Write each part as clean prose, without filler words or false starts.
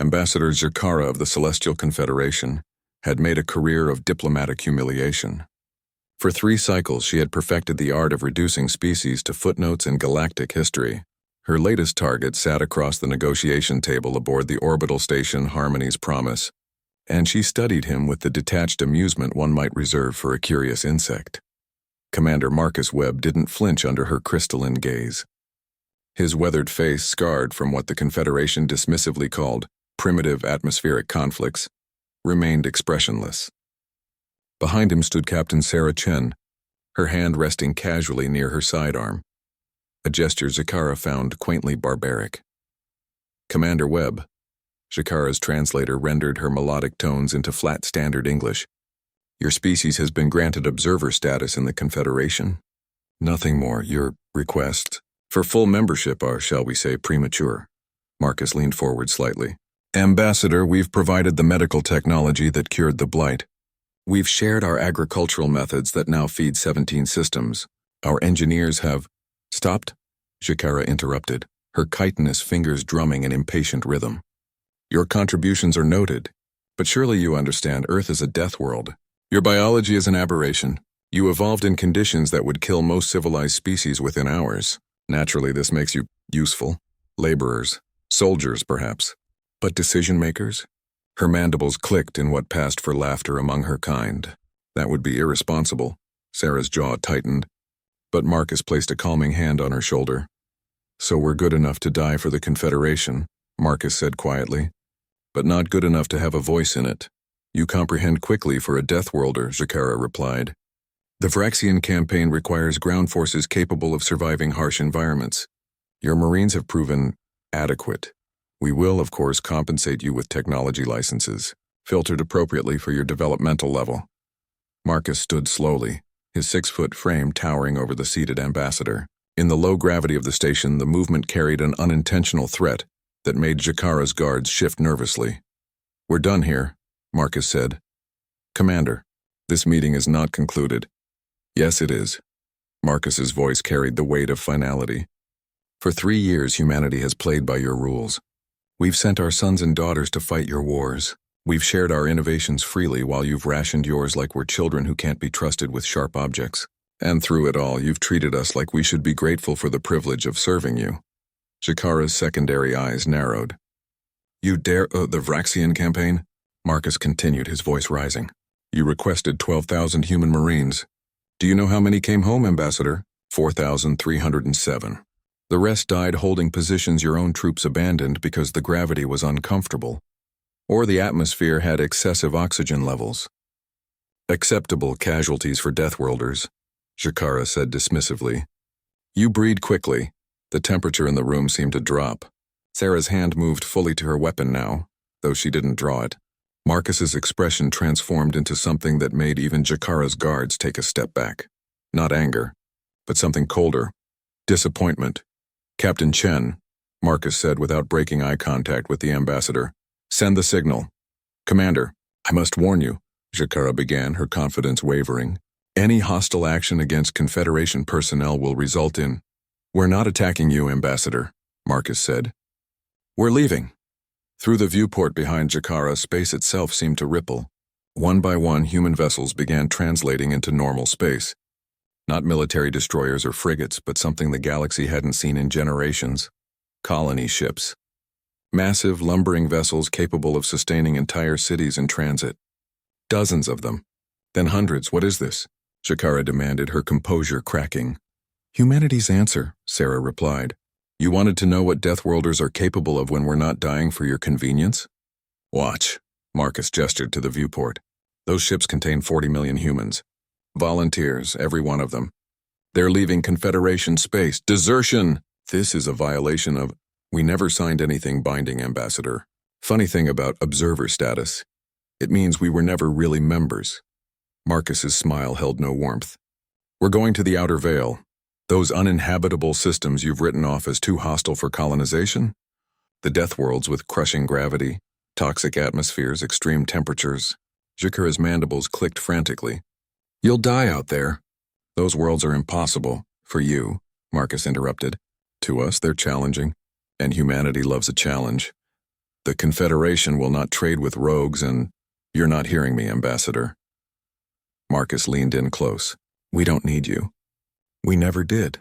Ambassador Jakara of the Celestial Confederation had made a career of diplomatic humiliation. For 3 cycles, she had perfected the art of reducing species to footnotes in galactic history. Her latest target sat across the negotiation table aboard the orbital station Harmony's Promise, and she studied him with the detached amusement one might reserve for a curious insect. Commander Marcus Webb didn't flinch under her crystalline gaze. His weathered face, scarred from what the Confederation dismissively called primitive atmospheric conflicts, remained expressionless. Behind him stood Captain Sarah Chen, her hand resting casually near her sidearm, a gesture Jakara found quaintly barbaric. Commander Webb, Jakara's translator rendered her melodic tones into flat standard English. Your species has been granted observer status in the Confederation. Nothing more. Your requests for full membership are, shall we say, premature. Marcus leaned forward slightly. Ambassador, we've provided the medical technology that cured the blight. We've shared our agricultural methods that now feed 17 systems. Our engineers have... Stopped? Jakara interrupted, her chitinous fingers drumming an impatient rhythm. Your contributions are noted, but surely you understand Earth is a death world. Your biology is an aberration. You evolved in conditions that would kill most civilized species within hours. Naturally, this makes you useful. Laborers, soldiers perhaps. But decision-makers? Her mandibles clicked in what passed for laughter among her kind. That would be irresponsible. Sarah's jaw tightened, but Marcus placed a calming hand on her shoulder. So we're good enough to die for the Confederation, Marcus said quietly, but not good enough to have a voice in it. You comprehend quickly for a Deathworlder, Jakara replied. The Vraxian campaign requires ground forces capable of surviving harsh environments. Your Marines have proven adequate. We will, of course, compensate you with technology licenses, filtered appropriately for your developmental level. Marcus stood slowly, his 6-foot frame towering over the seated ambassador. In the low gravity of the station, the movement carried an unintentional threat that made Jakara's guards shift nervously. We're done here, Marcus said. Commander, this meeting is not concluded. Yes, it is. Marcus's voice carried the weight of finality. For 3 years, humanity has played by your rules. We've sent our sons and daughters to fight your wars. We've shared our innovations freely while you've rationed yours like we're children who can't be trusted with sharp objects. And through it all, you've treated us like we should be grateful for the privilege of serving you. Jakara's secondary eyes narrowed. You dare the Vraxian campaign? Marcus continued, his voice rising. You requested 12,000 human Marines. Do you know how many came home, Ambassador? 4,307. The rest died holding positions your own troops abandoned because the gravity was uncomfortable, or the atmosphere had excessive oxygen levels. Acceptable casualties for Deathworlders, Jakara said dismissively. You breed quickly. The temperature in the room seemed to drop. Sarah's hand moved fully to her weapon now, though she didn't draw it. Marcus's expression transformed into something that made even Jakara's guards take a step back. Not anger, but something colder. Disappointment. Captain Chen, Marcus said without breaking eye contact with the ambassador. Send the signal. Commander, I must warn you, Jakara began, her confidence wavering. Any hostile action against Confederation personnel will result in... We're not attacking you, Ambassador, Marcus said. We're leaving. Through the viewport behind Jakara, space itself seemed to ripple. One by one, human vessels began translating into normal space. Not military destroyers or frigates, but something the galaxy hadn't seen in generations. Colony ships. Massive, lumbering vessels capable of sustaining entire cities in transit. Dozens of them. Then hundreds. What is this? Jakara demanded, her composure cracking. Humanity's answer, Sarah replied. You wanted to know what Deathworlders are capable of when we're not dying for your convenience? Watch. Marcus gestured to the viewport. Those ships contain 40 million humans. Volunteers, every one of them. They're leaving Confederation space. Desertion! This is a violation of... We never signed anything binding, Ambassador. Funny thing about observer status. It means we were never really members. Marcus's smile held no warmth. We're going to the Outer Veil. Those uninhabitable systems you've written off as too hostile for colonization? The death worlds with crushing gravity, toxic atmospheres, extreme temperatures. Jakara's mandibles clicked frantically. You'll die out there. Those worlds are impossible. For you, Marcus interrupted. To us, they're challenging, and humanity loves a challenge. The Confederation will not trade with rogues and— You're not hearing me, Ambassador. Marcus leaned in close. We don't need you. We never did.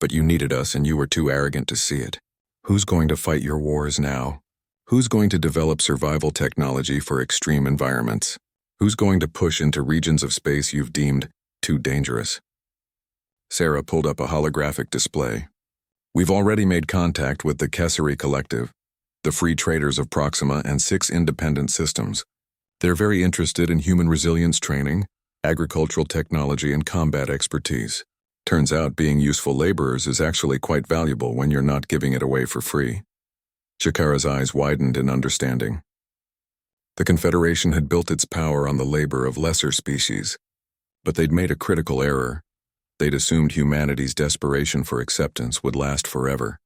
But you needed us and you were too arrogant to see it. Who's going to fight your wars now? Who's going to develop survival technology for extreme environments? Who's going to push into regions of space you've deemed too dangerous? Sarah pulled up a holographic display. We've already made contact with the Kessery Collective, the Free Traders of Proxima, and 6 independent systems. They're very interested in human resilience training, agricultural technology, and combat expertise. Turns out being useful laborers is actually quite valuable when you're not giving it away for free. Shakara's eyes widened in understanding. The Confederation had built its power on the labor of lesser species, but they'd made a critical error. They'd assumed humanity's desperation for acceptance would last forever.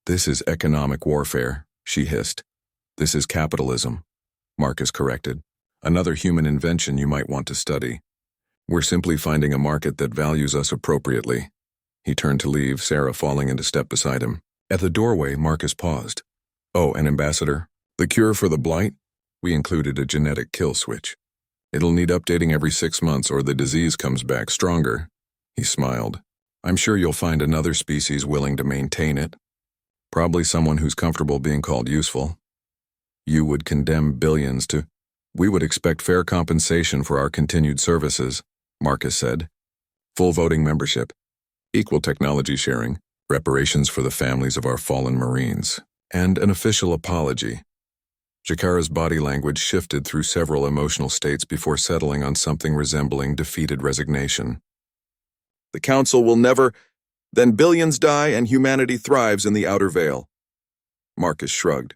This is economic warfare, she hissed. This is capitalism, Marcus corrected. Another human invention you might want to study. We're simply finding a market that values us appropriately. He turned to leave, Sarah falling into step beside him. At the doorway, Marcus paused. Oh, and Ambassador, the cure for the blight? We included a genetic kill switch. It'll need updating every 6 months or the disease comes back stronger. He smiled. I'm sure you'll find another species willing to maintain it. Probably someone who's comfortable being called useful. You would condemn billions to— We would expect fair compensation for our continued services, Marcus said. Full voting membership, equal technology sharing, reparations for the families of our fallen Marines, and an official apology. Jakara's body language shifted through several emotional states before settling on something resembling defeated resignation. The Council will never— Then billions die and humanity thrives in the Outer Veil. Marcus shrugged.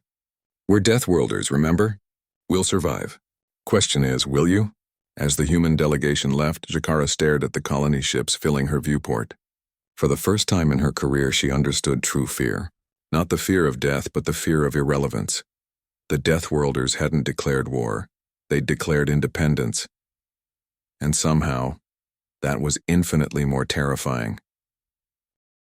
We're Deathworlders, remember? We'll survive. Question is, will you? As the human delegation left, Jakara stared at the colony ships filling her viewport. For the first time in her career, she understood true fear. Not the fear of death, but the fear of irrelevance. The Deathworlders hadn't declared war. They'd declared independence. And somehow, that was infinitely more terrifying.